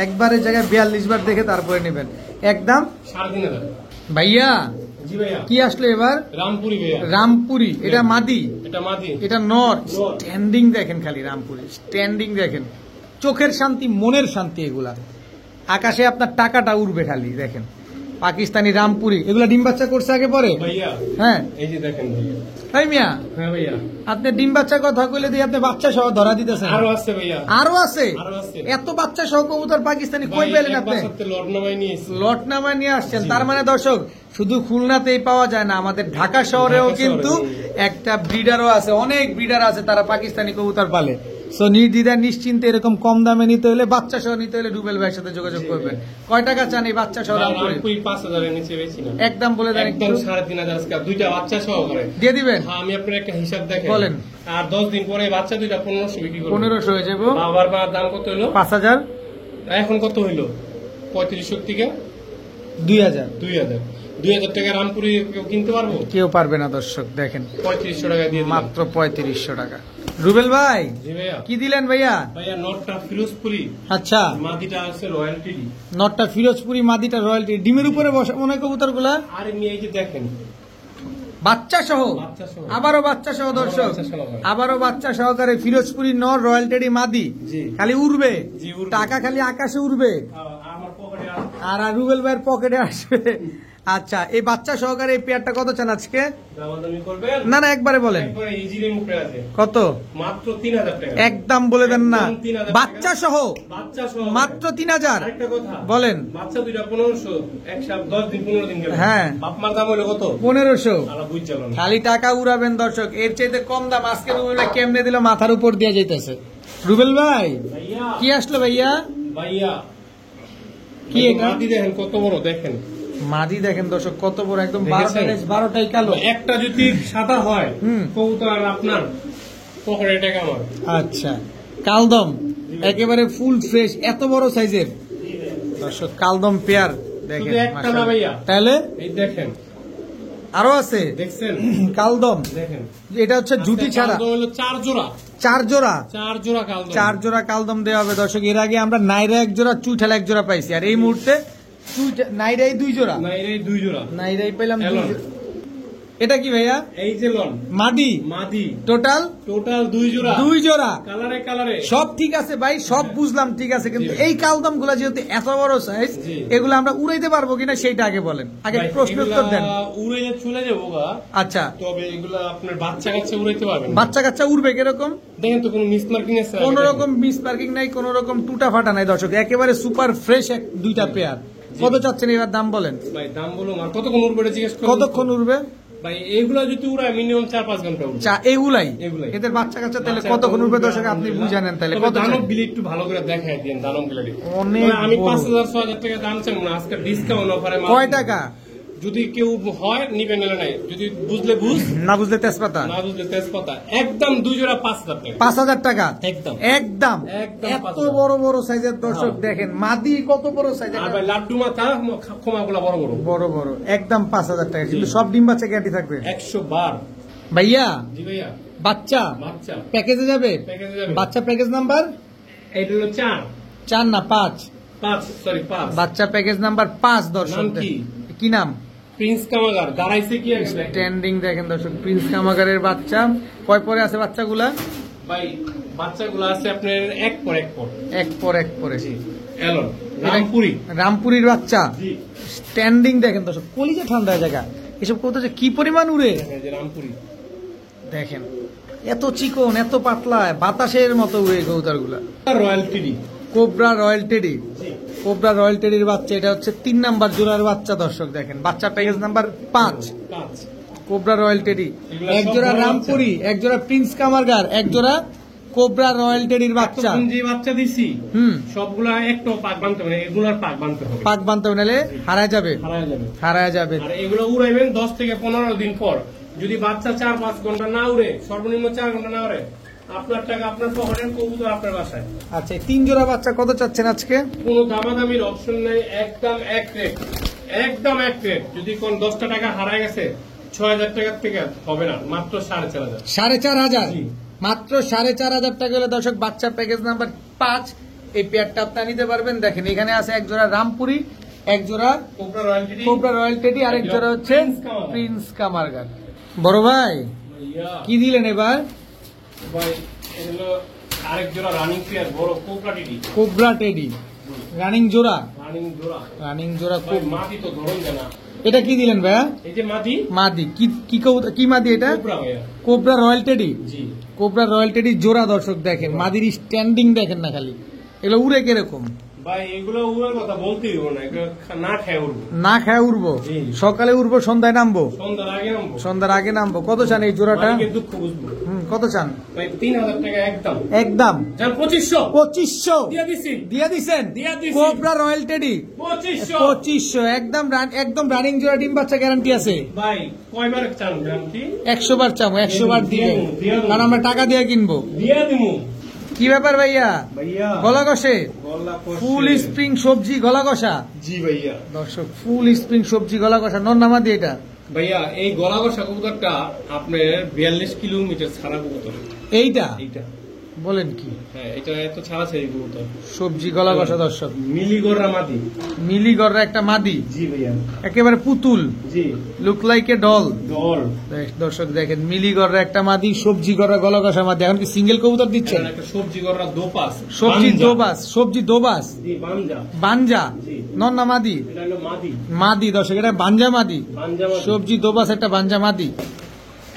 একবারের জায়গায় 42 বার দেখে তারপরে নেবেন। একদম 3500। ভাইয়া জি ভাইয়া, কি আসলো এবার? রামপুরি ভাইয়া। রামপুরি, এটা মাদি, এটা মাদি। এটা নর। নর। স্ট্যান্ডিং দেখেন, খালি রামপুরি স্ট্যান্ডিং দেখেন। চোখের শান্তি, মনের শান্তি এগুলা। আকাশে আপনার টাকাটা উড়বে খালি দেখেন। পাকিস্তানি রামপুরি, এগুলা ডিম বাচ্চা করছে আগে পরে? ভাইয়া হ্যাঁ এই যে দেখেন ভাইয়া। তাই মিয়া, হ্যাঁ ভাইয়া, আপনি ডিম বাচ্চার কথা কইলে দিয়ে আপনি বাচ্চা সহ ধরা দিতেছেন। আরো আছে ভাইয়া, আরো আছে? আরো আছে। এত বাচ্চা সহ কবুতর পাকিস্তানি কই পেলেন আপনি? লট নামাই নিয়েছি। লট নামায় নিয়ে আসছেন। তার মানে দর্শক শুধু খুলনাতেই পাওয়া যায় না, আমাদের ঢাকা শহরেও ঢাকা কিন্তু শহরে। একটা ব্রিডারও আছে, অনেক ব্রিডার আছে, তারা পাকিস্তানি কবুতর পালে। সো নির্দ্বিধায় নিশ্চিন্তে এরকম কম দামে নিতে হলে, বাচ্চা সহ নিতে হলে রুবেল ভাইয়ের সাথে যোগাযোগ করবেন। কয় টাকা চান এই বাচ্চা সহ? রামপুরি 5000 এর নিচে বেশি না। একদম বলে দেন একদম একটু। 3500 আজকে দুইটা বাচ্চা সহকারে দিয়ে দিবেন? হ্যাঁ, আমি আপনার একটা হিসাব দেখেন। বলেন। আর 10 দিন পরে বাচ্চা দুইটা 1500 বিক্রি করব। 1500 হয়ে যাবো। বাবার মার দাম কত হলো? 5000, এখন কত হইলো? 3500 থেকে 2000। 2000 টাকা রামপুরি কেউ কিনতে পারবো? কেউ পারবে না দর্শক দেখেন, 3500 টাকা দিয়ে দিলাম। মাত্র 3500 টাকা। রুবেল ভাই জি ভাইয়া। কি দিলেন ভাইয়া? ভাইয়া নটটা ফিরোজপুরি, আচ্ছা মাদিটা আছে রয়্যালটি। নটটা ফিরোজপুরি, মাদিটা রয়্যালটি। ডিমের উপরে বসে মনে হয় কবুতর গুলা, আর এমনি এই যে দেখেন বাচ্চা সহ। বাচ্চা সহ। আবারও বাচ্চা সহ দর্শক, বাচ্চা সহকারে। আবারও বাচ্চা সহকারে ফিরোজপুরি নর রয়্যালটি মাদি। জি। খালি উড়বে, জি, উড়বে। টাকা খালি আকাশে উড়বে, আমার পকেটে আছে। আর রুবেল ভাইয়ের পকেটে আসবে। আচ্ছা এই বাচ্চা সহকারে এই পেয়ারটা কত চান আজকে? দামাদামি করবেন? না না একবারে বলেন। একবারে ইজিলি মুখে আছে। কত? মাত্র 3000 টাকা। একদম বলে দেন না। একদম 3000 টাকা। বাচ্চা সহ বাচ্চা সহ মাত্র 3000। আরেকটা কথা বলেন। বাচ্চা দুইটা 1500, এক সপ্তাহ 10 দিন 15 দিন গেল। হ্যাঁ। বাপ মার দাম হলো কত? 1500। আলা বুঝ চলো না। খালি টাকা উড়াবেন দর্শক, এর চাইতে কম দাম আজকে রুবেল ভাই কেমনে দিল, মাথার উপর দিয়ে যাইতেছে। রুবেল ভাই ভাইয়া কি আসলো ভাইয়া? ভাইয়া কি এটা? মাটি দেখেন কত বড়, দেখেন মাদি দেখেন দর্শক কত বড়, একদম দেখেছেন? 12টাই কালো। একটা যদি সাদা হয় হুম। কবুতর আর আপনার পকেটে টাকা আমার। আচ্ছা কালদম একেবারে ফুল ফ্রেশ, এত বড় সাইজের দর্শক কালদম পেয়ার দেখেন। শুধু একটা না মাশাআল্লাহ। ভাইয়া। তাহলে এই দেখেন, আরো আছে দেখছেন? কালদম। দেখেন এটা হচ্ছে জুটি ছাড়া, কালদম হলো 4 জোড়া, 4 জোড়া, 4 জোড়া কালদম। 4 জোড়া কালদম দেওয়া হবে দর্শক। এর আগে আমরা নাইরা 1 জোড়া, চুইঠালা 1 জোড়া পাইছি, আর এই মুহূর্তে নাইরাই 2 জোড়া, না এই 2 জোড়া। নাইরাই পেলাম 2 এলন। জোড়া। এটা কি ভাইয়া? এই যে লন মাদি, মাদি টোটাল টোটাল 2 জোড়া, 2 জোড়া। কালারে কালারে সব ঠিক আছে ভাই, সব বুঝলাম ঠিক আছে, কিন্তু জি। এই কালদম গুলা যেহেতু এত বড় সাইজ, জি। এগুলো আমরা উড়াইতে পারবো কিনা সেইটা আগে বলেন, আগে ভাই, প্রশ্ন এগুলা উত্তর দেন। উড়ে চলে যাবো গা, আচ্ছা তবে এগুলা আপনার বাচ্চা কাচ্চা উড়াইতে পারবেন না। বাচ্চা কাচ্চা উড়বে কিরকম? দেখেন তো কোনো মিস মার্কিং আছে? কোন রকম মিস পার্কিং নাই, কোন রকম টুটা ফাটা নাই দর্শক, একেবারে সুপার ফ্রেশ 2টা পেয়ার। কত চাচ্ছেন এবার দাম বলেন? ভাই দাম বলুন আর কতক্ষণ উড়বে এটা জিজ্ঞেস করুন। কতক্ষণ উড়বে ভাই এইগুলা যদি উড়ায় মিনিমাম 4-5 ঘন্টা উড়বে। এগুলাই এগুলাই। এদের বাচ্চা কাচ্চা তাহলে কতক্ষণ উড়বে দর্শক আপনি বুঝানেন তাহলে কত চান? দানব গিলি একটু ভালো করে দেখায় দেন দানব গিলি। অনেক আমি বড়। 5000-6000 টাকা দাম চাই না আজকে ডিসকাউন্ট অফারে। কয় টাকা? যদি কেউ হয় নিবে নিলে নাই, যদি বুঝলে বুঝ, না বুঝলে তেজপাতা, না বুঝলে তেজপাতা। একদম 2 জোড়া 5000 টাকা। 5000 টাকা একদম একদম। একদম এত 5000 বড় বড় সাইজের দর্শক দেখেন, মাদি কত বড় সাইজের, আর ভাই লাড্ডু মাথা খোমাগুলা বড় বড় বড় বড় একদম 5000 টাকা। কিন্তু সব ডিম বাচ্চা গ্যারান্টি থাকবে 112। ভাইয়া জি ভাইয়া বাচ্চা বাচ্চা প্যাকেজে যাবে? প্যাকেজে যাবে। বাচ্চা প্যাকেজ নাম্বার এইটা হলো 4 4 না 5, 5 বাচ্চা প্যাকেজ নাম্বার 5 দর্শক। নাম কি? কি নাম? প্রিন্স কামাগার দাঁড়াইছে কি আছে দেখেন। স্ট্যান্ডিং দেখেন দর্শক, প্রিন্স কামাগারের বাচ্চা। কয় পরে আছে বাচ্চাগুলা? ভাই বাচ্চাগুলো আছে আপনার এক পর এক পর। এক পর এক পরে। এলন রামপুরি। রামপুরির বাচ্চা। জি স্ট্যান্ডিং দেখেন দর্শক, কলিজা ঠান্ডা জায়গা। এসব কত যে কি পরিমাণ উড়ে এই যে রামপুরি দেখেন, এত চিকন এত পাতলা, বাতাসের মতো উড়ে কবুতর গুলা। রয়্যাল টিডি, কোবরা রয়্যাল টেডি। জি কোবরা রয়্যাল টেডির বাচ্চা, এটা হচ্ছে 3 নাম্বার জোড়ার বাচ্চা দর্শক দেখেন। বাচ্চা package number 5, 5 cobra royal teddy. এগুলা এক সব জোড়া বড় রামপুরি, এক জোড়া প্রিন্স কামারগার, এক জোড়া কোবরা রয়্যাল টেডির বাচ্চা। তখন যে বাচ্চা দিছি হুম, সবগুলা একটু পাক বানতে হবে, এগুলার পাক বানতে হবে, পাক বানতে নালে হারায় যাবে, হারায় যাবে। হারায় যাবে। আর এগুলো উড়াইবেন 10 থেকে 15 দিন পর। যদি বাচ্চা 4-5 ঘন্টা না উড়ে, সর্বনিম্ন 4 ঘন্টা না উড়ে, আপনার টাকা আপনার পকেটের, কবুতর আপনার বাসায়। আচ্ছা, 3 জোড়া বাচ্চা কত চাচ্ছেন আজকে? কোনো দামাদামির অপশন নেই, একদম এক রেট, একদম এক রেট। যদি কোন 10টা টাকা হারায় গেছে 6000 টাকার থেকে হবে না, মাত্র 4500। 4500, জি। মাত্র 4500 টাকা হলে দর্শক বাচ্চা প্যাকেজ নাম্বার 5 এই পেয়ারটা আপনারা নিতে পারবেন। দেখেন এখানে আছে এক জোড়া রামপুরি, এক জোড়া কোবরা রয়্যাল টিডি, কোবরা রয়্যাল টেডি, আর এক জোড়া হচ্ছে প্রিন্স কামারগার। প্রিন্স কামারগার। বড় ভাই ভাইয়া, কি দিলেন এবার? ভাই এগুলো আরেক জোড়া রানিং পেয়ার, বড় কোবরা টিডি, কোবরা টেডি রানিং জোড়া, রানিং জোড়া। রানিং জোড়া। ভাই মাটি তো ধরুন জানা। এটা কি দিলেন ভাইয়া? এই যে মাটি, মাদি কি কি কবুতর, কি মাদি এটা? কোবরা ভাইয়া। Cobra royal teddy. জি কোবরা রয়্যাল টেডি জোড়া দর্শক দেখেন, মাদির স্ট্যান্ডিং দেখেন না খালি, এগুলো উড়ে কিরকম। ভাই এগুলো উড়ার কথা বলতেই হবে না, এগুলো না খেয়ে উড়বো, না খায় উড়বো, জি। সকালে উড়বো সন্ধ্যায় নামবো, সন্ধ্যার আগে নামবো, সন্ধ্যার আগে নামবো। কত চান এই জোড়াটা? মালিকের দুঃখ বুঝবো। কত চান? ভাই 3000 টাকা একদম, একদম যান 2500 2500 দিয়ে দিছি, দিয়ে দিছেন। দিয়ে দিছি। Cobra royal teddy 2500। 2500 একদম একদম রানিং জোড়া, ডিম বাচ্চা গ্যারান্টি আছে। ভাই কয়বার চান গ্রামটি? 100 বার চাবো, 100 বার দিবেন, দিয়ে দেবো। কারণ আমরা টাকা দিয়ে কিনবো। দিয়ে দিমু কি ব্যাপার ভাইয়া? ভাইয়া গলা কষে গলা কষে। ফুল স্প্রিং সবজি গলা কষা জি ভাইয়া। দর্শক, ফুল স্প্রিং সবজি গলা কষা নন্নামাদি এটা। ভাইয়া এই গলা কষা কবুতরটা আপনার 42 কিলোমিটার ছাড়া কবুতর। এইটা এইটা বলেন কি? হ্যাঁ, এটা এত ছাড়া ছাড়ি কবুতর। সবজি গলা কষা দর্শক, মিলিগড়রা মাদি। মিলিগড়রা একটা মাদি, জি ভাইয়া। একেবারে পুতুল, জি লুক লাইক এ ডল। দল। দর্শক দেখেন, মিলিগড়রা একটা মাদি, সবজি গড়া গলা কষা মাদি। এখন কি সিঙ্গেল কবুতর দিচ্ছেন? এখানে একটা সবজি গড়রা দোপাস। সবজি বানজা। দোবাস, সবজি দোবাস, জি বানজা। বানজা জি। নন্না মাদি, এটা হলো মাদি। মাদি দর্শক, এটা বানজা মাদি। বানজা মাদি। সবজি দোবাস একটা বানজা মাদি।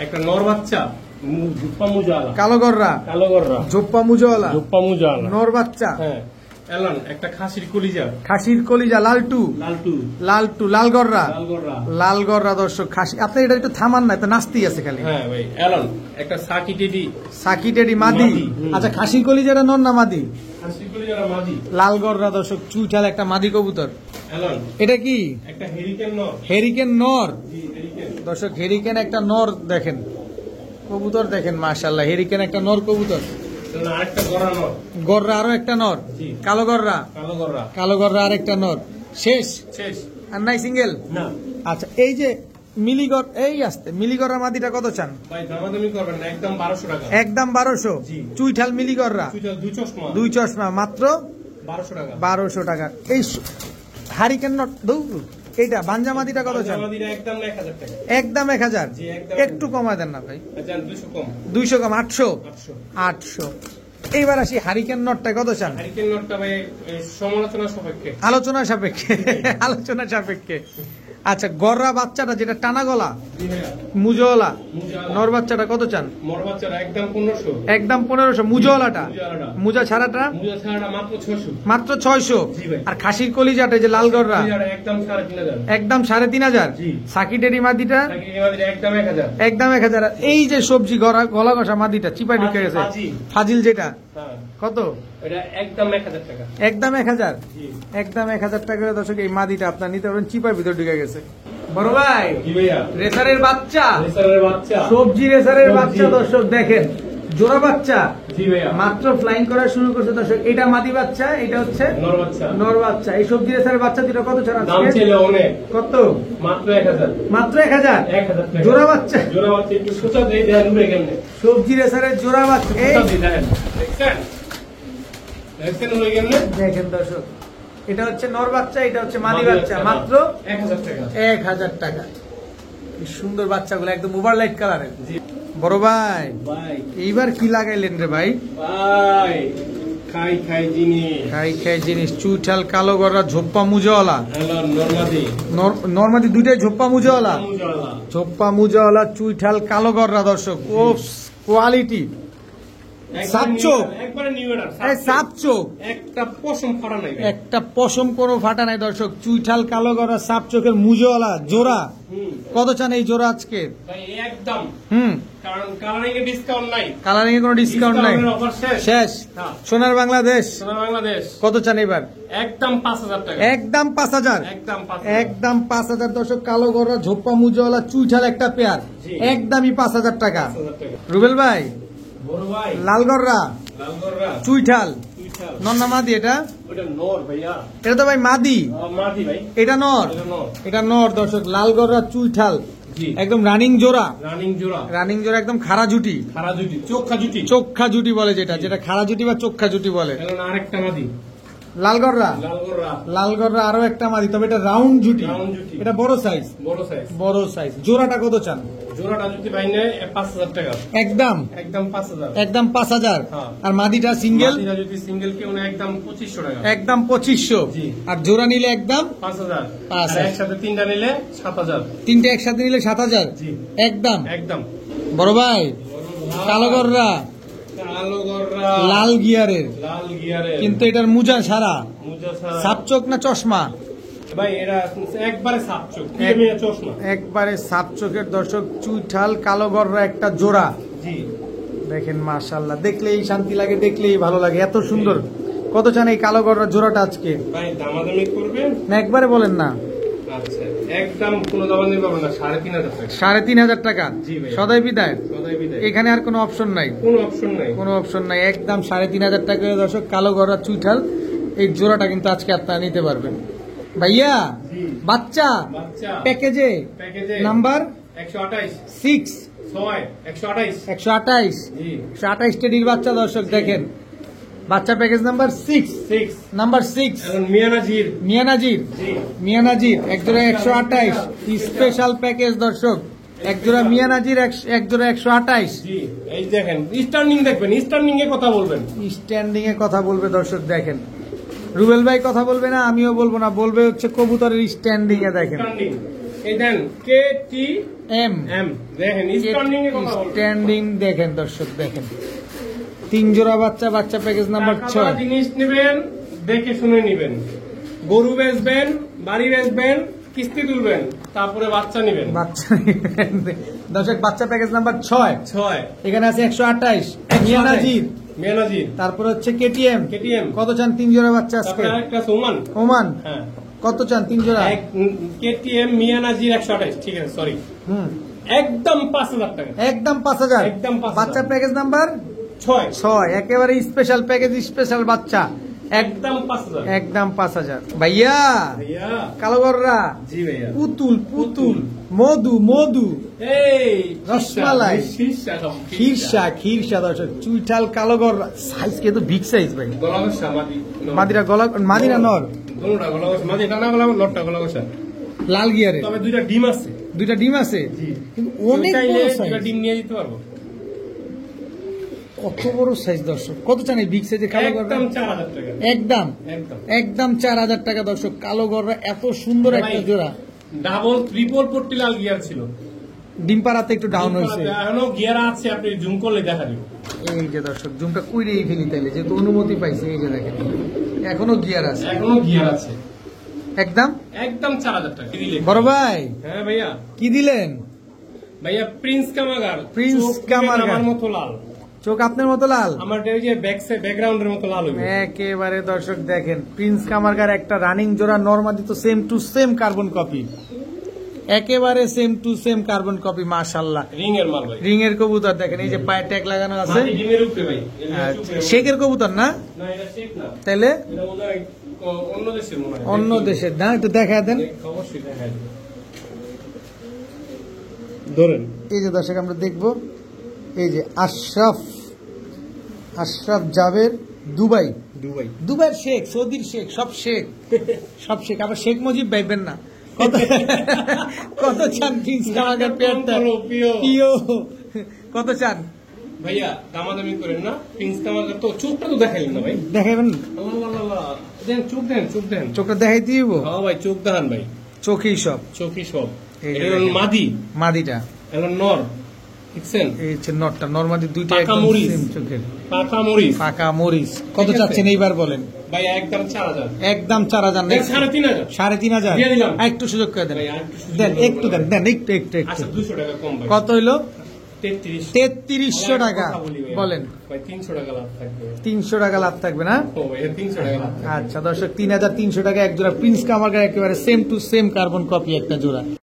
একটা নর বাচ্চা, জুপ্পা মুজালা। কালো গররা, কালো গড়রা, জোপ্পা মুজওয়ালা, জুপ্পা মুজালা। নর বাচ্চা, হ্যাঁ এলান একটা খাসির কলিজা, খাসির কলিজা, লালটু, লালটু, লালটু, লাল গররা, লাল গড়রা। লাল গররা দর্শক খাসি। আপনি এটা একটু থামান না, এটা নাস্তি আছে খালি। হ্যাঁ ভাই এলান একটা সাকি টেডি, সাকিটেডি মাদি। মাদি, হুম। আচ্ছা, খাসির কলিজাটা নন্না মাদি, খাসির কলিজা মাদি। লাল গররা দর্শক, চুইঠাল একটা মাদি কবুতর। এলান এটা কি? একটা হেরিকেন নর। হেরিকেন নর জি হেরিকেন। দর্শক, হেরিকেন একটা নর দেখেন, কবুতর দেখেন মাশাআল্লাহ, হেরিকেন একটা নর কবুতর। এলান আরেকটা গড়া নর। গররা আরো একটা নর, জি। কালো গররা, কালো গড়রা। কালো গররা আরেকটা নর। শেষ শেষ। আর নাই সিঙ্গেল? না আচ্ছা, এই যে মিলিগড়, এই আসতে মিলিগড়রা মাদিটা কত চান? ভাই দামাদামি করবেন না, একদম 1200 টাকা। একদম 1200। জি। চুইঠাল মিলিগড়রা দুইটা দুই চশমা, 2 চশমা মাত্র 1200 টাকা। 1200 টাকা। এই হারিকেন নট দৌড়, এইটা বানজা মাদিটা কত চান? দামাদামিটা একদম 1000 টাকা। একদম 1000। জি, একদম। একটু কমায় দেন না ভাই, আচ্ছা 200 কম, 200 কম, 800। 800। 800। এইবার আসি হারিকেন নটটা কত চান? হারিকেন নটটা ভাই এই সমালোচনা সাপেক্ষে। আলোচনা সাপেক্ষে, আলোচনা সাপেক্ষে। আচ্ছা, গররা বাচ্চাটা যেটা টানা গলা জি ভাইয়া মুজওয়ালা, মুজালা। নর বাচ্চাটা কত চান? মোর বাচ্চারা একদম 1500 একদম 1500। মুজওয়ালাটা, মুজালাটা। মুজা ছাড়াটা মুজা ছাড়া মাত্র 600 মাত্র 600। জি ভাই। আর খাসির কলিজাটা যে লাল গররা মুজারা একদম 3500 একদম 3500। জি। সাকিটেরি মাদিটা নাকি এবারে একদম 1000 একদম 1000। এই যে সবজি গলা কষা মাদিটা চিপায় ঢুকে গেছে, ফাজিল। ফাজিল যেটা হ্যাঁ কত? এটা একদম 1000 টাকা একদম 1000। জি একদম 1000 টাকা দর্শক এই মাদিটা আপনার নিতে পারবেন, চিপার ভিতর ঢুকে গেছে। বড় ভাই, জি ভাইয়া রেসারের বাচ্চা, রেসারের বাচ্চা সবজি রেসারের সবজি। বাচ্চা দর্শক দেখেন, জোড়া বাচ্চা জি ভাইয়া মাত্র ফ্লাইং করা শুরু করছে দর্শক। এটা মাদি বাচ্চা, এটা হচ্ছে নর বাচ্চা নর বাচ্চা। এই সবজি রেসারের বাচ্চা দুটো কত ছাড়া দাম ছিল অনেক কত? মাত্র 1000 মাত্র 1000। 1000 টাকা জোড়া বাচ্চা, জোড়া বাচ্চা একটু সুতা দিয়ে দেন উড়ে কেমনে সবজি রেসারের জোড়া বাচ্চা। এই সুতা দিয়ে দেন দেখছেন দেখছেন উড়ে কেমনে দেখেন দর্শক, এটা হচ্ছে নর বাচ্চা, এটা হচ্ছে মাদি বাচ্চা, মাত্র 1000 টাকা 1000 টাকা। কি সুন্দর বাচ্চাগুলো, একদম ওভারলাইট কালারের। জি বড় ভাই, ভাই এইবার কি লাগাইলেন রে ভাই? ভাই খাই খাই জিনিস খাই খাই জিনিস, চুইঠাল কালো গররা ঝোপ্পা মুজাওয়ালা। হ্যালো নরমাদি নর্মাদি দুইটাই ঝোপ্পা মুজাওয়ালা, মুজালা ঝোপ্পা মুজাওয়ালা চুইঠাল কালো গররা দর্শক। ও কোয়ালিটি, সাপচোক, একবারে নিউ এডার এই সাপচোক, একটা পশম ফাড়া নাই ভাই। একটা পশম কোনো ফাটা নাই দর্শক। চুইঠাল কালো গররা সাপ চোখের মুজাওয়ালা জোড়া হুম কত চান এই জোড়া আজকে? ভাই একদম হুম, কারণ কালারিং এ ডিসকাউন্ট নাই, কালারিং এ কোনো ডিসকাউন্ট নাই, ডিসকাউন্টের অফার শেষ শেষ। হ্যাঁ। সোনার বাংলাদেশ সোনা বাংলাদেশ কত চান এবার? একদম 5000 টাকা একদম 5000। একদম 5000 একদম 5000 দর্শক। কালো গররা ঝোপ্পা মুজাওয়ালা চুইঠাল একটা পেয়ার, জি। একদমই 5000 টাকা। 5000 টাকা রুবেল ভাই, বড় ভাই লাল গররা লালগররা চুইঠাল তুইঠাল নন্না মাদি, এটা ওটা নর ভাইয়া এটা তো ভাই মাদি, মাদি ভাই এটা নর, এটা নর এটা নর দর্শক। লাল গররা চুইঠাল জি একদম রানিং জোড়া, রানিং জোড়া রানিং জোড়া একদম খাড়া জুটি, খারা জুটি চোখা জুটি চোখা জুটি বলে, যেটা যেটা খাড়া জুটি বা চোখা জুটি বলে। এখন আরেকটা মাদি লাল গররা, লালগররা লাল গররা আরো একটা মাদি, তবে এটা রাউন্ড জুটি, রাউন্ড জুটি। এটা বড় সাইজ, বড় সাইজ বড় সাইজ। জোড়াটা কত চান? জোড়াটা যদি ভাই নেয় 5000 টাকা একদম একদম 5000 একদম 5000। হ্যাঁ। আর মাদিটা সিঙ্গেল মাদিরা যদি সিঙ্গেল কেউ নেয় একদম 2500 টাকা একদম 2500। জি। আর জোড়া নিলে একদম 5000 পাঁচ আর হাজার। একসাথে তিনটা নিলে 7000 তিনটে একসাথে নিলে 7000 জি একদম। একদম বড় ভাই, কালো গররা কালোগররা লাল গিয়ারের, লাল গিয়ারে কিন্তু এটার মুজা ছাড়া, মুজা ছাড়া। সাপ চোখ না চশমা? ভাই এরা একবারে সাপ চোখ প্রিমিয়ার চশমা একবারে সাপ চোখের দর্শক। চুইঠাল কালো গররা একটা জোড়া জি দেখেন, মাশাআল্লাহ, দেখলেই শান্তি লাগে, দেখলেই ভালো লাগে, এত সুন্দর। কত চান এই কালো গররা জোড়াটা আজকে? ভাই দামাদামি করবেন? না একবারে বলেন না। আচ্ছা একদম কোনো দামাদামি পাবেন না 3500 টাকা 3500 টাকা জি ভাই। সদাই বিদায়। সদাই বিদায় এখানে আর কোনো অপশন নাই, কোনো অপশন নাই কোনো অপশন নাই, একদম 3500 টাকা দর্শক। কালো গররা চুইঠাল এই জোড়াটা কিন্তু আজকে আপনারা নিতে পারবেন। ভাইয়া, জি বাচ্চা বাচ্চা প্যাকেজে প্যাকেজে নাম্বার 128 6 6 128 128 জি 128 টেডির বাচ্চা দর্শক দেখেন। বাচ্চা প্যাকেজ নাম্বার 6 6 নাম্বার 6 এখন মিয়ানাজির মিয়ানাজির, জি মিয়ানাজির এক জোড়া 128 স্পেশাল প্যাকেজ দর্শক। এক জোড়া মিয়ানাজির, এক জোড়া 128। জি এই দেখেন স্টার্নিং দেখবেন, স্টার্নিং এ কথা বলবেন, স্ট্যান্ডিং এ কথা বলবে দর্শক দেখেন। রুবেল ভাই কথা বলবে না, আমিও বলবো না, বলবে হচ্ছে কবুতরের স্ট্যান্ডিং এ দেখেন। স্টার্নিং এই দেন কে টি এম এম দেখেন স্টার্নিং এ কথা বলবেন। স্ট্যান্ডিং দেখেন দর্শক দেখেন। 3 জোড়া বাচ্চা, বাচ্চা প্যাকেজ নাম্বার টাকা 6। দেওয়া জিনিস নেবেন দেখে শুনে নেবেন, গরু বেচবেন, বাড়ি বেচবেন, কিস্তি তুলবেন, তারপরে বাচ্চা নেবেন। বাচ্চা দর্শক বাচ্চা প্যাকেজ নাম্বার 6 6 এখানে আছে 128 মিয়ানাজির, মিয়ানাজির তারপর হচ্ছে কেটিএম। কেটিএম কত চান 3 জোড়া বাচ্চা আজকে? তারপরে আরেকটা আছে ওমান ওমান হ্যাঁ কত চান 3 জোড়া? কেটিএম মিয়ানাজির 128 ঠিক আছে সরি হুম, একদম 5000 টাকা একদম 5000। একদম 5000 বাচ্চা প্যাকেজ নাম্বার 6 6 একেবারে স্পেশাল প্যাকেজ, স্পেশাল বাচ্চা একদম 5000 একদম 5000। ভাইয়া, ভাইয়া কালো গররা জি ভাইয়া পুতুল পুতুল, মধু মধু, এই রসমালাই, শীর্ষা ক্ষীরসা ক্ষীরসা দর্শক। চুইঠাল কালো গররা সাইজ কিন্তু বিগ সাইজ ভাই। গলাগসা মাদি মাদিরা গলা, মাদিরা নর, দোনোটা গলাগসা মাদি এটা না গলাগসা লটটা গলাগসা লাল গিয়ারে তবে দুইটা ডিম আছে দুইটা ডিম আছে, জি কিন্তু অনেক চাইলে বড় দুইটা সাইজ। ডিম নিয়ে দিতে পারবো কত বড় সাইজ দর্শক। কত চান এই বিগ সাইজের কালো গররা? একদম 4000 টাকা একদম একদম একদম 4000 টাকা দর্শক। কালো গররা এত সুন্দর একটা ভাই, জোড়া। ডাবল ট্রিপল পট্টি লাল গিয়ার ছিল। ডিম পাড়াতে একটু ডাউন হয়েছে। এখনো গিয়ার আছে, আপনি জুম করলে দেখা দিবে। এই যে দর্শক জুমটা কুইরেই ফেলি তাইলে, যেহেতু অনুমতি পাইছে। এই যে দেখেন এখনো গিয়ার আছে, এখনো গিয়ার আছে। একদম একদম 4000 টাকা দিলে। বড় ভাই হ্যাঁ ভাইয়া, কি দিলেন? ভাইয়া প্রিন্স কামাগার। প্রিন্স কামাগার। আমার মতো লাল চোখ আপনার মতো লাল, আমার ওই যে ব্যাকগ্রাউন্ডের মতো লাল হবে। একেবারে দর্শক দেখেন প্রিন্স কামারগার একটা রানিং জোড়া, নরমাদি তো same to same carbon copy, একেবারে same to same carbon copy. মাশাআল্লাহ, রিং এর মাল ভাই, রিং এর কবুতর দেখেন, এই যে পায়ে ট্যাগ লাগানো আছে। মাটি ডিমের উপরে ভাই। আচ্ছা, শেখের কবুতর না? না এটা শেখ না, তাইলে এটা বোধহয় অন্য দেশের মনে হয়। অন্য দেশের না? একটু দেখা দেন। অবশ্যই দেখা যাবে, ধরেন। এই যে দর্শক আমরা দেখবো, এই যে আশরাফ জাবের দুবাই, দুবাইয়ের শেখ, সৌদির শেখ, সব শেখ, সব শেখ। আবার শেখ মুজিব ভাইবেন না। কত চান প্রিন্স কামারগার পেয়ারটা? প্রিয় কত চান ভাইয়া? দামাদামি করেন না। প্রিন্স কামারগার তো চোখটা তো দেখাইলেন না ভাই। দেখাবেন? দেন চোখ, দেন চোখ, দেন চোখটা দেখাই দিব। হ্যাঁ ভাই, চোখ দেখান ভাই, চোখেই সব, চোখই সব। এই যে এটা হলো দেখেন। মাদি, মাদিটা এটা নর, দেখছেন? এই হচ্ছে নটটা, নরমাদি দুইটা পাকা একদম মরিচ। সেম চোখের, পাকা মরিচ। পাকা মরিচ। কত ঠিক আছে। চাচ্ছেন এইবার বলেন? ভাই একদম 4000। একদম 4000 দেন 3500। 3500 দিয়ে দিলাম। একটু সুযোগ করে দেন, ভাই, আর একটু সুযোগ দেন করে একটু দেন, দেন একটু একটু একটু। আচ্ছা 200 টাকা কম ভাই। কত হইলো? 3300 টাকা। বলেন ভাই, 300 টাকা লাভ থাকবে। 300 টাকা লাভ থাকবে না? ও ভাই, 300 টাকা লাভ থাকবে। আচ্ছা দর্শক, 3300 টাকা এক জোড়া প্রিন্স কামারগার, একেবারে same to same carbon copy একটা জোড়া।